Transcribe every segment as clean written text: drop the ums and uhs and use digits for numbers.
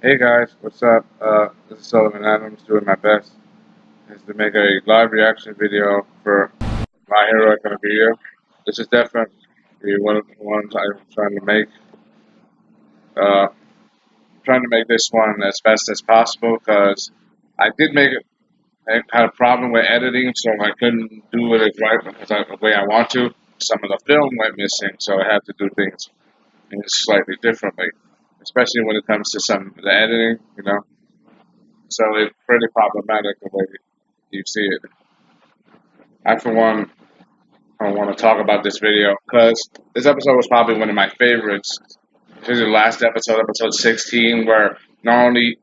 Hey guys, what's up? This is Sullivan Adams doing my best is to make a live reaction video for My Hero Academia. This is definitely one of the ones I'm trying to make. Uh, trying to make this one as best as possible because I did make it. I had a problem with editing, so I couldn't do it the way I want to. Some of the film went missing, so I had to do things slightly differently, especially when it comes to some of the editing, So it's pretty problematic the way you see it. I, for one, don't want to talk about this video because this episode was probably one of my favorites. This is the last episode, episode 16, where not only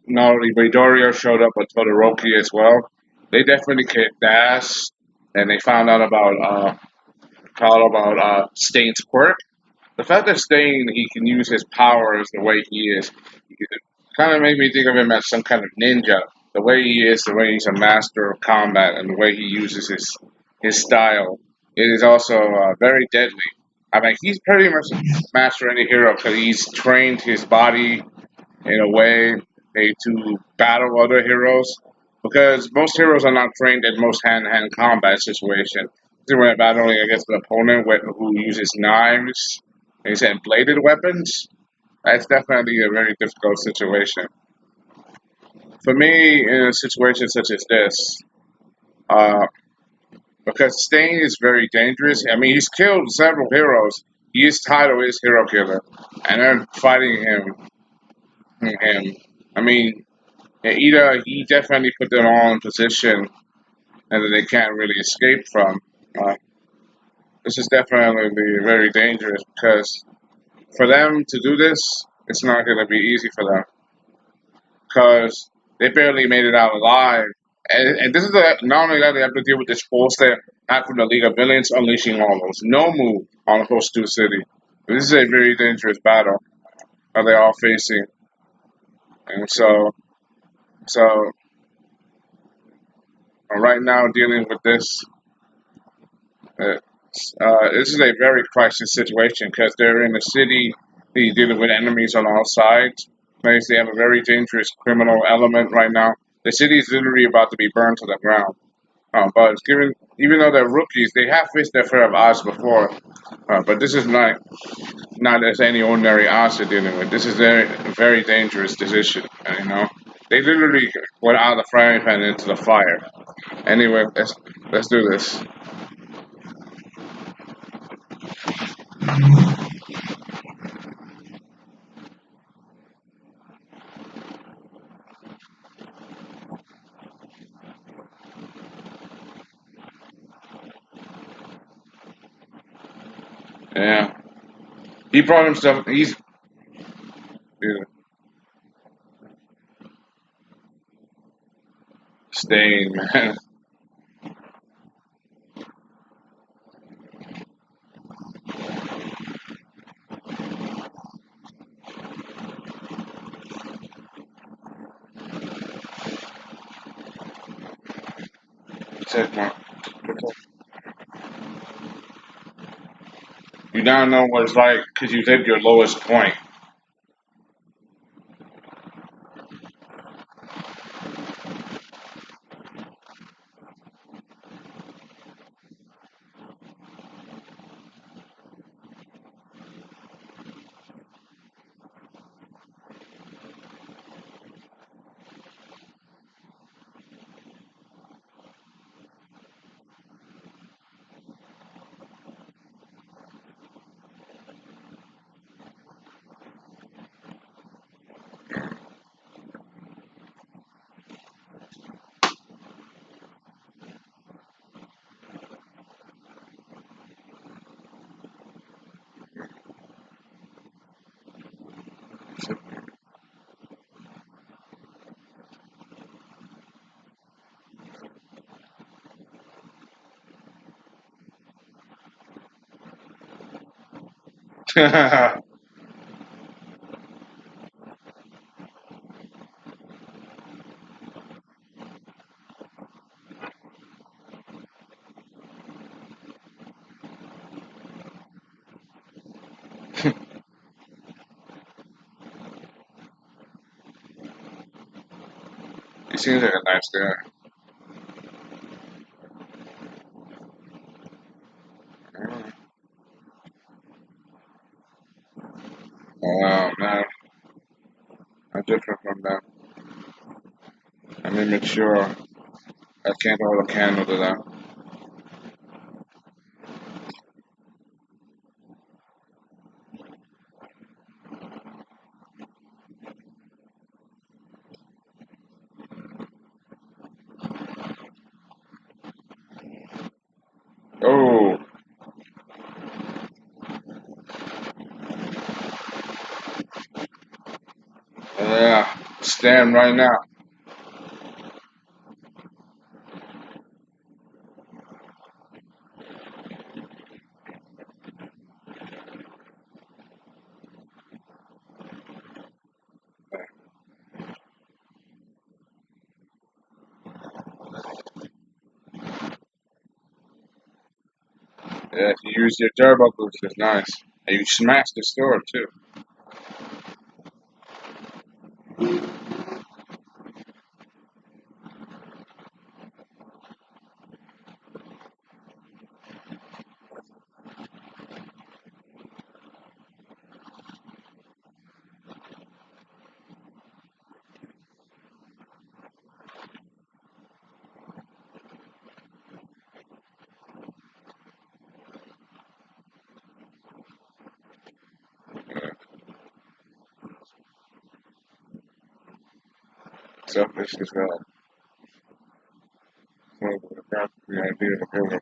not only Midoriya showed up, but Todoroki as well. They definitely kicked ass, and they found out about Stain's quirk. The fact that Stain he can use his powers the way he is, kind of made me think of him as some kind of ninja. The way he is, the way he's a master of combat, and the way he uses his style, it is also very deadly. I mean, he's pretty much a master any hero because he's trained his body in a way to battle other heroes. Because most heroes are not trained in most hand-to-hand combat situations. When they're battling against an opponent who uses knives, and bladed weapons, that's definitely a very difficult situation. For me, in a situation such as this, uh, because Stain is very dangerous. I mean, he's killed several heroes. His title is Hero Killer, and they're fighting him. I mean, Iida, he definitely put them all in position, and that they can't really escape from. Uh, this is definitely very dangerous because for them to do this, it's not going to be easy for them because they barely made it out alive. And this is not only that they have to deal with this force that have from the League of Villains unleashing all those Nomu on Hostu City. This is a very dangerous battle that they're all facing, and so right now dealing with this, uh, this is a very crisis situation because they're in a city, they're dealing with enemies on all sides. They have a very dangerous criminal element right now. The city is literally about to be burned to the ground. But even though they're rookies, they have faced their share of odds before. But this is not as any ordinary odds they're dealing with. This is a very dangerous decision. They literally went out of the frying pan into the fire. Anyway, let's do this. Yeah, he brought himself. Yeah, staying, man. Check mark. You now know what it's like because you hit your lowest point. He seems like a nice guy. Oh man, I'm different from them. Let me make sure I can't hold a candle to them. Oh, yeah, stand right now. Yeah, you use your turbo boost. It's nice. And you smashed the store too. Selfish as well. Well, that's the idea of the program.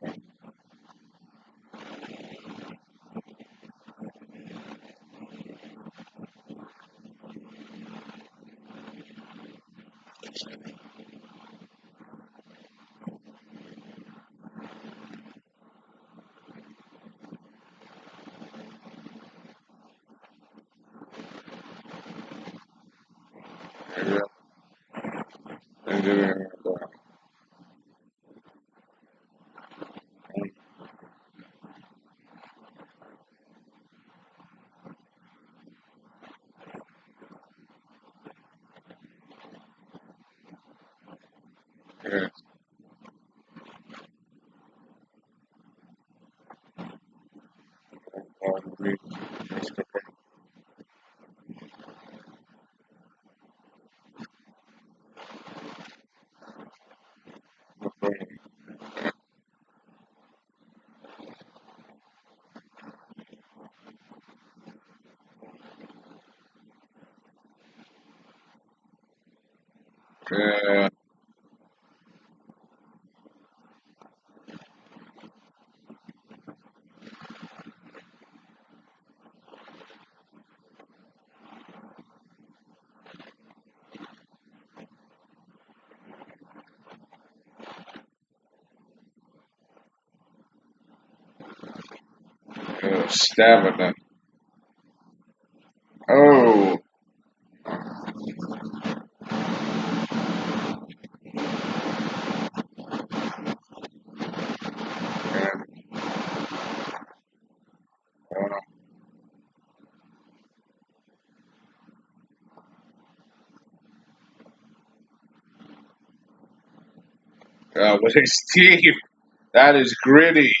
Yeah, and doing yeah, all the meat and stuff like that. Yeah, stamina. Oh, man. With his teeth, that is gritty.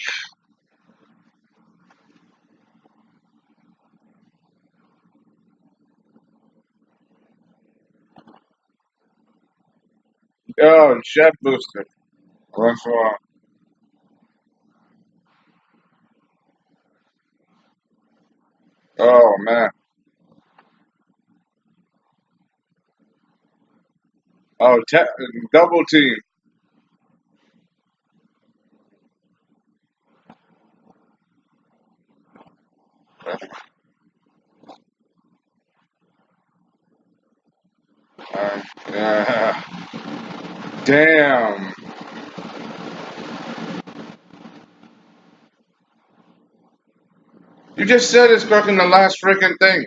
Oh, chef booster. Run for oh man. Oh, double team. Yeah. Damn. You just said it's fucking the last freaking thing.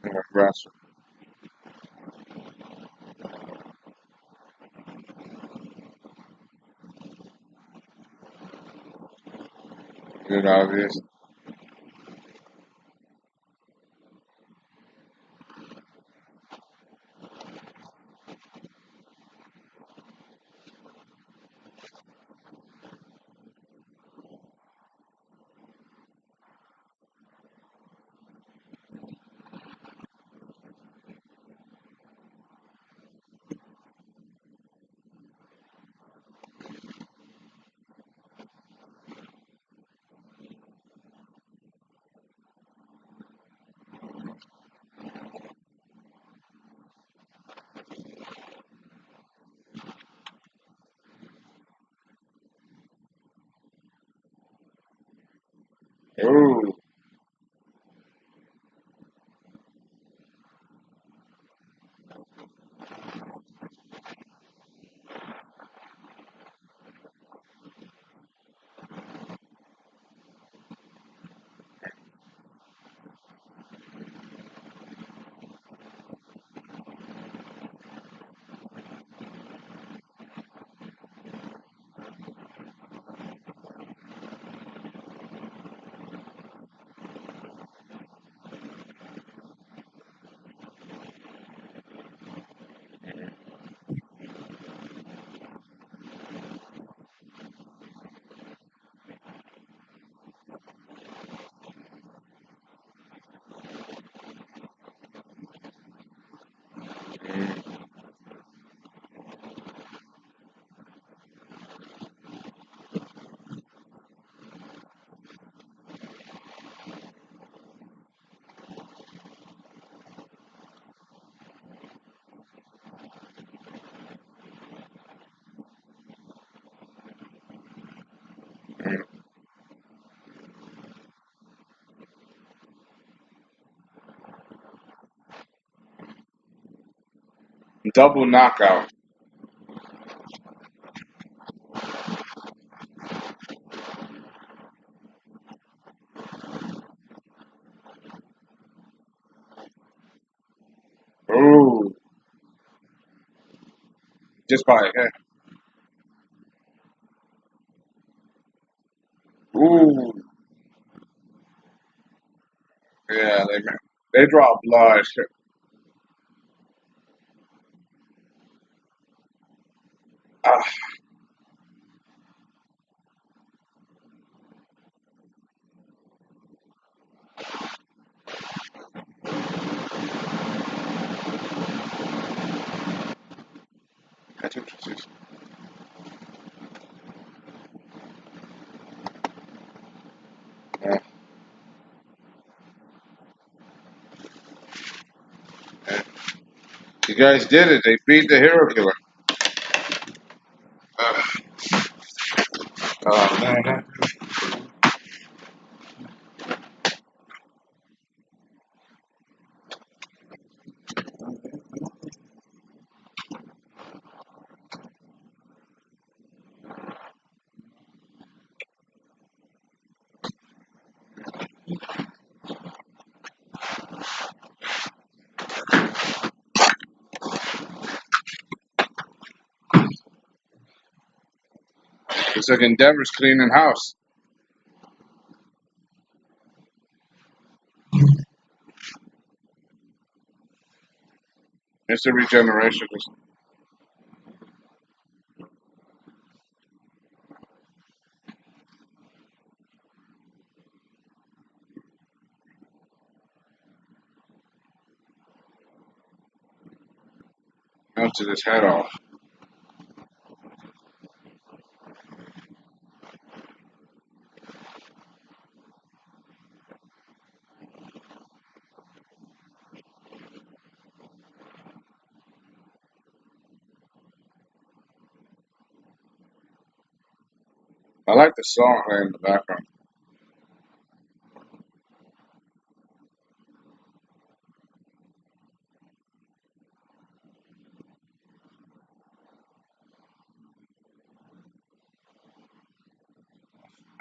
Aggressive. it obvious. Ooh. Double knockout. Ooh. Just by ooh. Yeah, they draw blood. Ah, that's interesting. Yeah, yeah. You guys did it. They beat the hero killer. Ah, oh man. It's like Endeavor's cleaning house. It's a regeneration. Melted his head off. I like the song playing in the background.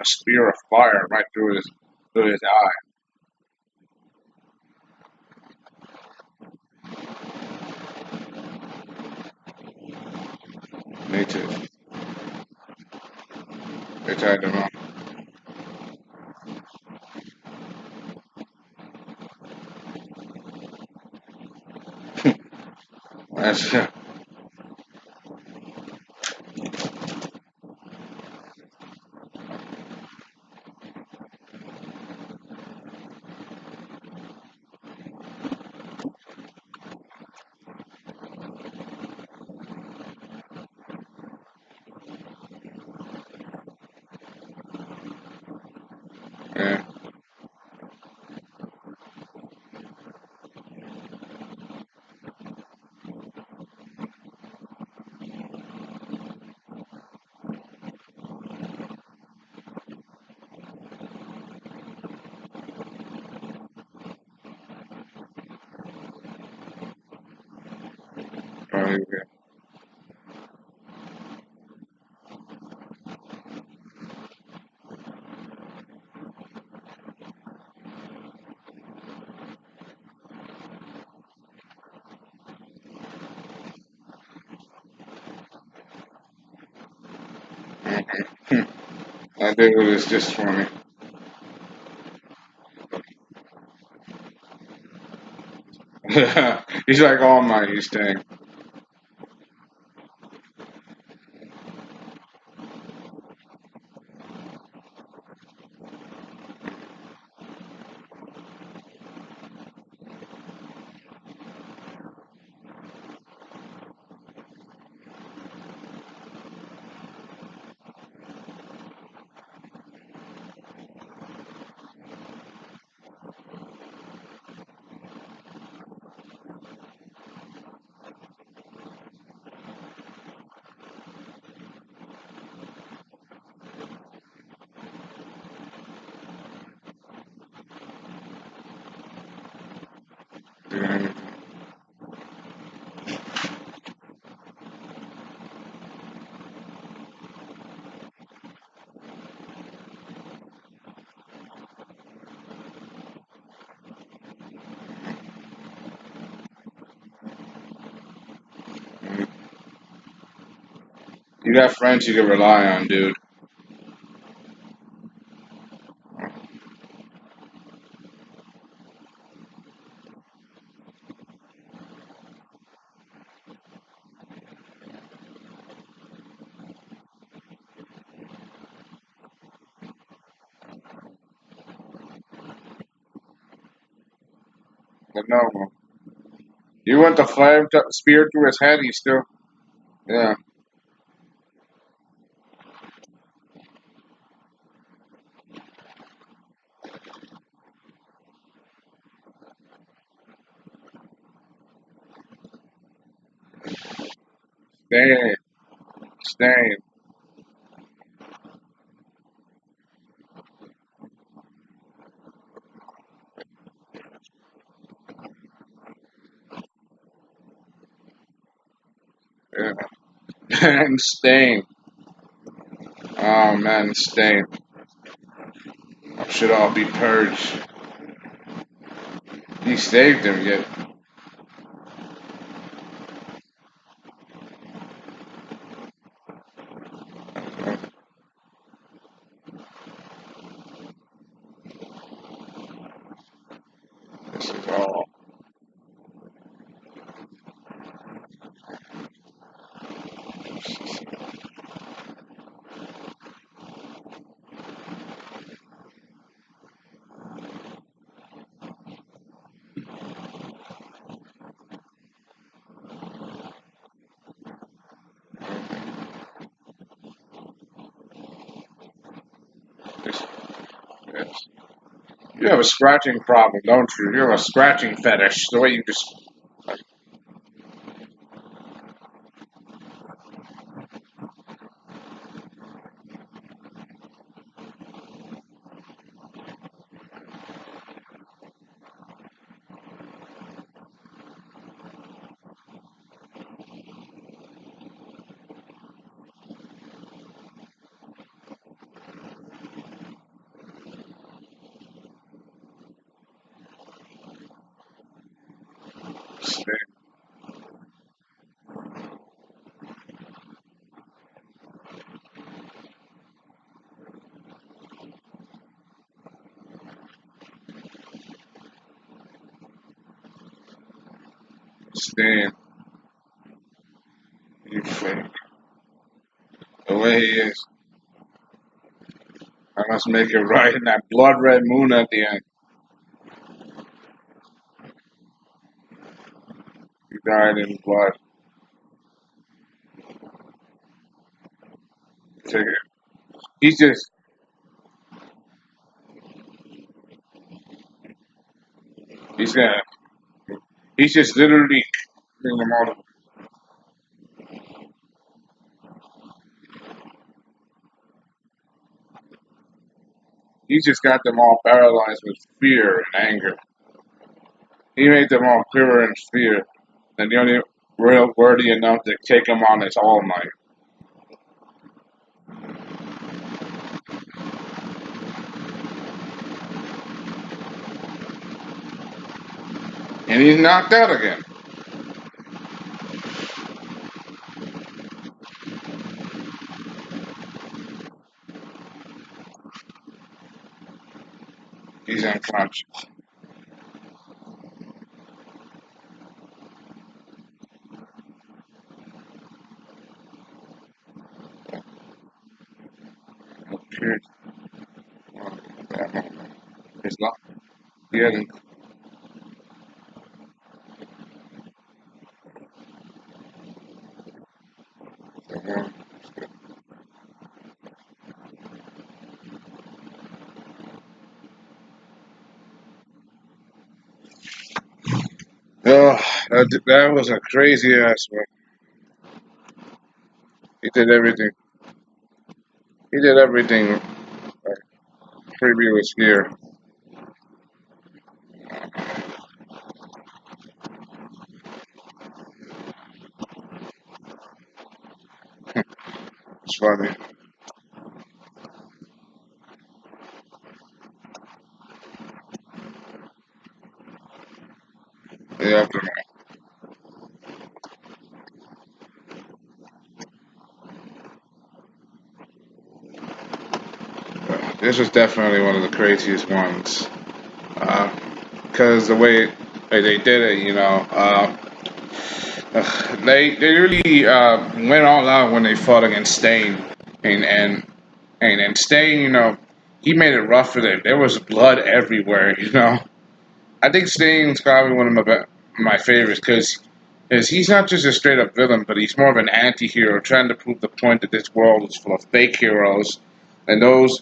A spear of fire right through his eye. Me too. They tied him up. That's yeah. Oh, yeah. That dude is just funny. He's like all my he's staying. Yeah. You got friends you can rely on, dude. But no, you went the spear through his head. He still, yeah. Stay, stay. Yeah. And staying. Oh man, staying. Should all be purged. He saved him yet. This is all. This, yes. You have a scratching problem, don't you? You have a scratching fetish. The way you just. Stay, staying. way he is. I must make it right in that blood red moon at the end. He died in blood. Take it. He's just he's gonna he's just literally killing them all. He's just got them all paralyzed with fear and anger. He made them all quiver in fear. And the only real worthy enough to take him on is All Might. And he's knocked out again. He's unconscious. Appears that moment. It's not. He hasn't. Oh, that was a crazy ass one. He did everything. He did everything previous here. It's funny. Yeah, this was definitely one of the craziest ones. Because the way they did it, they really went all out when they fought against Stain, and and and Stain, he made it rough for them. There was blood everywhere. I think Stain's probably one of my favorites because he's not just a straight up villain, but he's more of an anti-hero trying to prove the point that this world is full of fake heroes, and those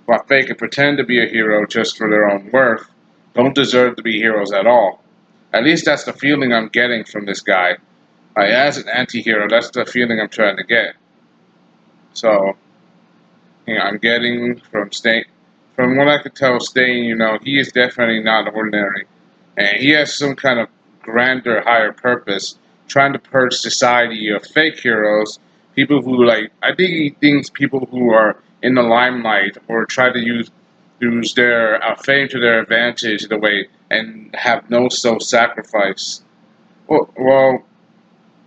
who are fake and pretend to be a hero just for their own worth don't deserve to be heroes at all. At least that's the feeling I'm getting from this guy. As an anti-hero, that's the feeling I'm trying to get. So, I'm getting from what I could tell, Stain, he is definitely not ordinary. And he has some kind of grander, higher purpose, trying to purge society of fake heroes, people who, I think he thinks people who are in the limelight or try to use their fame to their advantage in a way and have no self-sacrifice. Well, oh,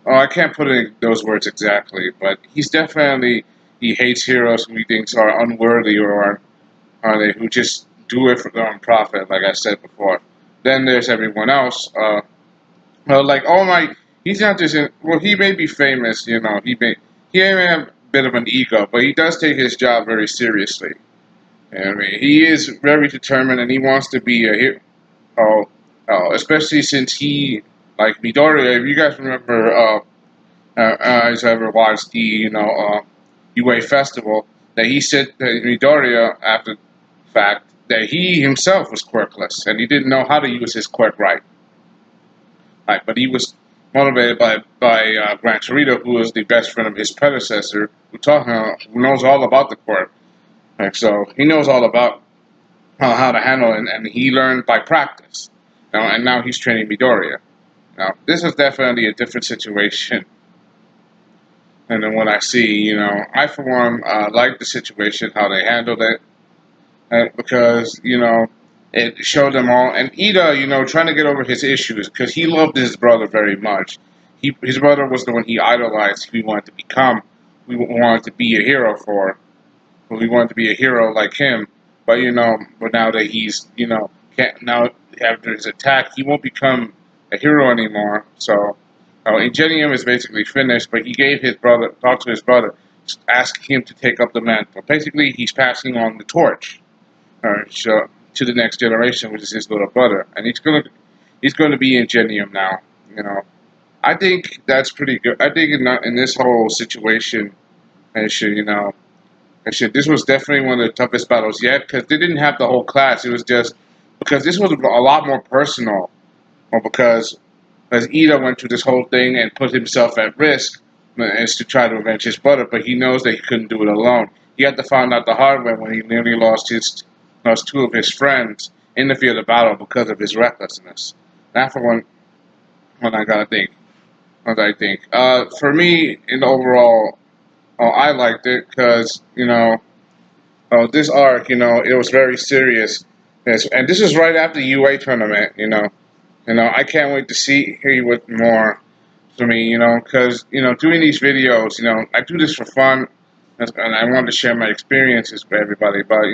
I can't put it in those words exactly, but he hates heroes who he thinks are unworthy or are they who just do it for their own profit, like I said before. Then there's everyone else. Well, like All Might, he's not just well, he may be famous, he may have a bit of an ego, but he does take his job very seriously. I mean, he is very determined, and he wants to be a hero. Especially since he, like Midoriya, if you guys remember, as I ever watched the UA festival, that he said that Midoriya, after the fact, that he himself was quirkless and he didn't know how to use his quirk right. Right, but he was motivated by Gran Torito, who was the best friend of his predecessor, who knows all about the quirk. Right, so he knows all about how to handle it, and he learned by practice. And now he's training Midoriya. Now, this is definitely a different situation than what I see. I for one like the situation how they handled it because it showed them all. And Ida, trying to get over his issues because he loved his brother very much. His brother was the one he idolized. He wanted to become. We wanted to be a hero for. We wanted to be a hero like him. But now that he's can't now after his attack, he won't become a hero anymore. So, Ingenium is basically finished. But he gave his brother talked to his brother. asking him to take up the mantle. Basically, he's passing on the torch to the next generation, which is his little brother, and he's going to be in Genium now. You know, I think that's pretty good. I think in this whole situation, and shit, you know, and shit, this was definitely one of the toughest battles yet because they didn't have the whole class. It was just because this was a lot more personal, or because as Ida went through this whole thing and put himself at risk is to try to avenge his brother, but he knows that he couldn't do it alone. He had to find out the hard way when he nearly lost two of his friends in the field of battle because of his recklessness. That's for one I gotta think. What I think. For me, in the overall, I liked it because this arc, it was very serious. Yes, and this is right after the UA tournament. I can't wait to hear what more for me. Because doing these videos, I do this for fun, and I want to share my experiences with everybody. But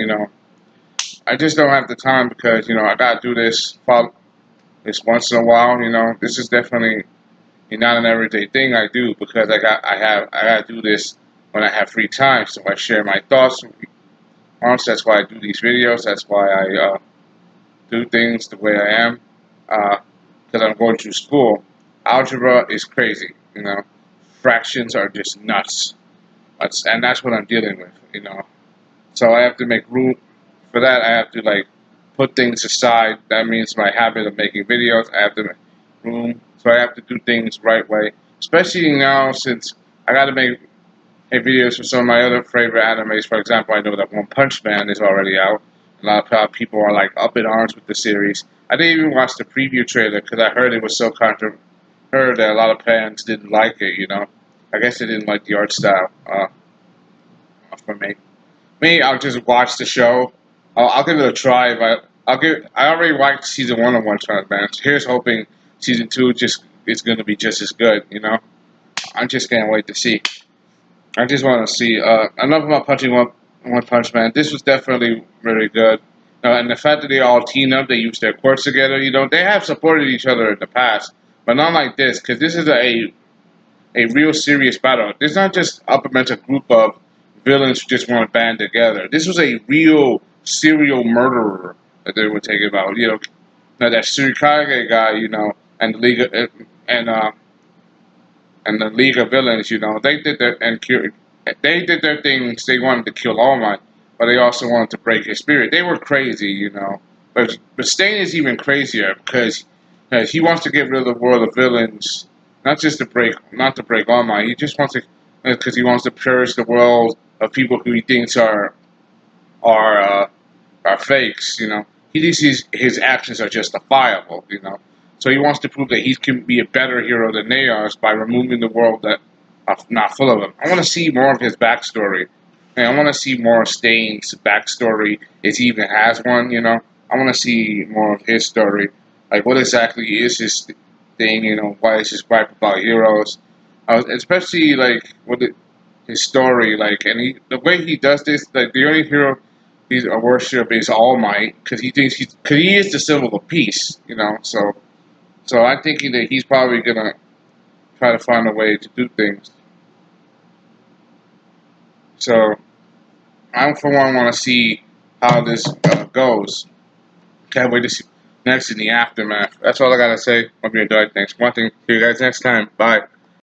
I just don't have the time because I gotta do this once in a while. This is definitely not an everyday thing I do because I gotta do this when I have free time. So I share my thoughts. Honestly, that's why I do these videos. That's why I do things the way I am. Because I'm going through school. Algebra is crazy. Fractions are just nuts. And that's what I'm dealing with. So I have to make room for that. I have to put things aside. That means my habit of making videos. I have to make room. So I have to do things right way. Especially now since I got to make videos for some of my other favorite animes. For example, I know that One Punch Man is already out. A lot of people are up in arms with the series. I didn't even watch the preview trailer because I heard it was so heard that a lot of fans didn't like it. I guess they didn't like the art style. For me, I'll just watch the show. I'll give it a try, but I already liked season one of One Punch Man. So here's hoping season two just is going to be just as good. I just can't wait to see. I just want to see. Enough about punching One Punch Man. This was definitely really good. And the fact that they all teamed up, they used their quirks together. They have supported each other in the past, but not like this, because this is a real serious battle. It's not just up against a group of villains who just want to band together. This was a real serial murderer that they were taking about. Now that Surikage guy, and the League of, and the League of Villains, they did their they did their things. They wanted to kill All Might, but they also wanted to break his spirit. They were crazy. But Stain is even crazier because he wants to get rid of the world of villains, not to break All Might. He just wants to, because he wants to purge the world of people who he thinks are fakes. He thinks his actions are justifiable. So he wants to prove that he can be a better hero than they are by removing the world that are not full of him. I want to see more of his backstory. And I want to see more of Stain's backstory, if he even has one. I want to see more of his story. What exactly is his thing? Why is his gripe about heroes? Especially his story, and the way he does this, the only hero he's a worship is All Might because he thinks because he is the symbol of peace. So I'm thinking that he's probably gonna try to find a way to do things. So I, for one, want to see how this goes. Can't wait to see next in the aftermath. That's all I gotta say. Hope you enjoyed. Thanks for watching. See you guys next time. Bye.